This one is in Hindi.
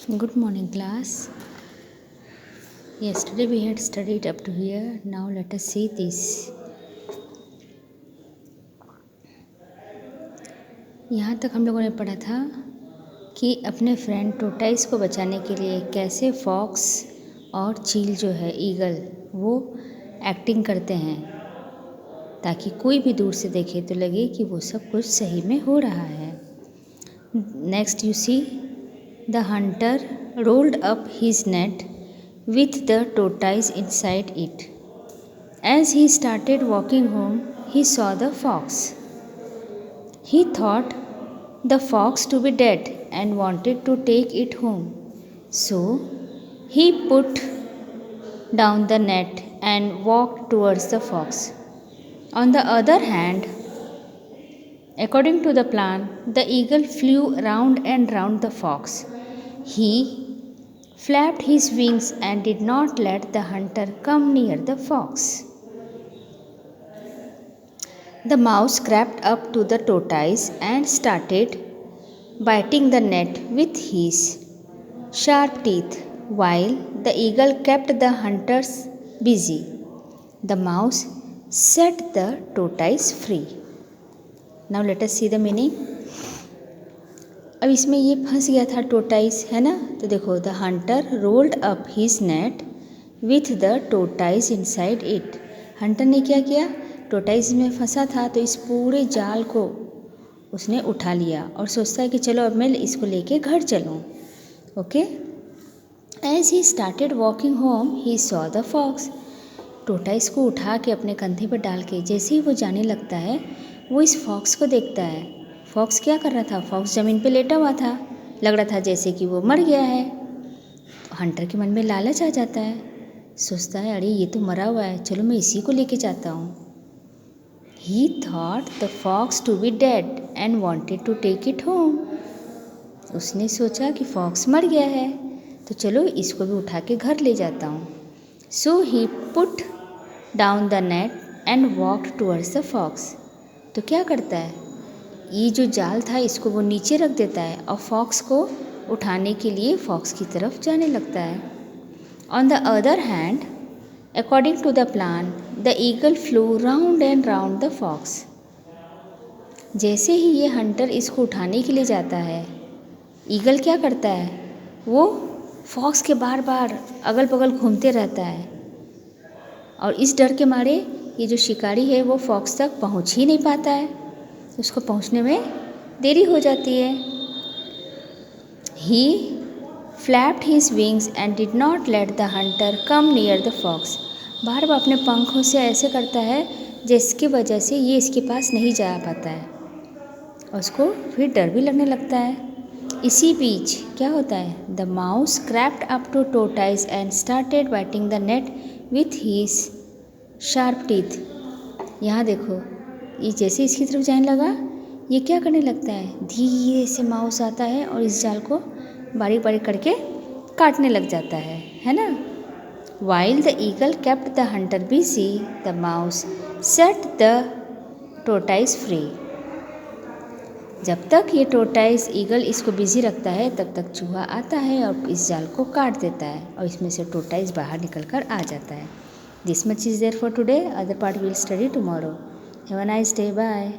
Good morning, class. Yesterday we had studied up to here. Now let us see this. यहाँ तक हम लोगों ने पढ़ा था कि अपने फ्रेंड टोटाइस को बचाने के लिए कैसे फॉक्स और चील जो है ईगल वो एक्टिंग करते हैं ताकि कोई भी दूर से देखे तो लगे कि वो सब कुछ सही में हो रहा है. Next you see the Hunter rolled up his net with the tortoise inside it. As he started walking home, he saw the fox. He thought the fox to be dead and wanted to take it home. So he put down the net and walked towards the fox. On the other hand, according to the plan, the eagle flew round and round the fox. He flapped his wings and did not let the hunter come near the fox. The mouse crept up to the tortoise and started biting the net with his sharp teeth, while the eagle kept the hunters busy. The mouse set the tortoise free. Now let us see the meaning. अब इसमें ये फंस गया था टोटाइस, है ना. तो देखो, the Hunter rolled up his net with the tortoise inside it. Hunter ने क्या किया, टोटाइस में फंसा था तो इस पूरे जाल को उसने उठा लिया और सोचता है कि चलो अब मैं इसको लेके घर चलूँ. Okay. As he started walking home he saw the fox. Tortoise को उठा के अपने कंधे पर डाल के जैसे ही वो जाने लगता है वो इस फॉक्स को देखता है. फॉक्स क्या कर रहा था, फॉक्स ज़मीन पे लेटा हुआ था, लग रहा था जैसे कि वो मर गया है. हंटर के मन में लालच आ जाता है, सोचता है अरे ये तो मरा हुआ है, चलो मैं इसी को लेके जाता हूँ. He thought the fox to be dead and wanted to take it home. उसने सोचा कि फॉक्स मर गया है तो चलो इसको भी उठा के घर ले जाता हूँ. So he put down the net and walked towards the fox. तो क्या करता है, ये जो जाल था इसको वो नीचे रख देता है और फॉक्स को उठाने के लिए फॉक्स की तरफ जाने लगता है. On the other hand, according to the plan, the eagle flew round and round the fox. जैसे ही ये हंटर इसको उठाने के लिए जाता है, ईगल क्या करता है, वो फॉक्स के बार बार अगल बगल घूमते रहता है और इस डर के मारे ये जो शिकारी है वो फॉक्स तक पहुंच ही नहीं पाता है, उसको पहुंचने में देरी हो जाती है. He flapped his wings and did not let the hunter come near the fox. बार बार अपने पंखों से ऐसे करता है जिसकी वजह से ये इसके पास नहीं जा पाता है और उसको फिर डर भी लगने लगता है. इसी बीच क्या होता है, the mouse crept up to tortoise and started biting the net with his sharp teeth. यहाँ देखो, ये जैसे इसकी तरफ जाने लगा ये क्या करने लगता है, धीरे से माउस आता है और इस जाल को बारीक बारीक करके काटने लग जाता है ना. While the eagle kept the Hunter busy, the mouse set the tortoise free. जब तक ये टोटाइस ईगल इसको बिजी रखता है तब तक चूहा आता है और इस जाल को काट देता है और इसमें से टोटाइस बाहर निकल कर आ जाता है. This much is there for today. Other part will study tomorrow. Have a nice day. Bye.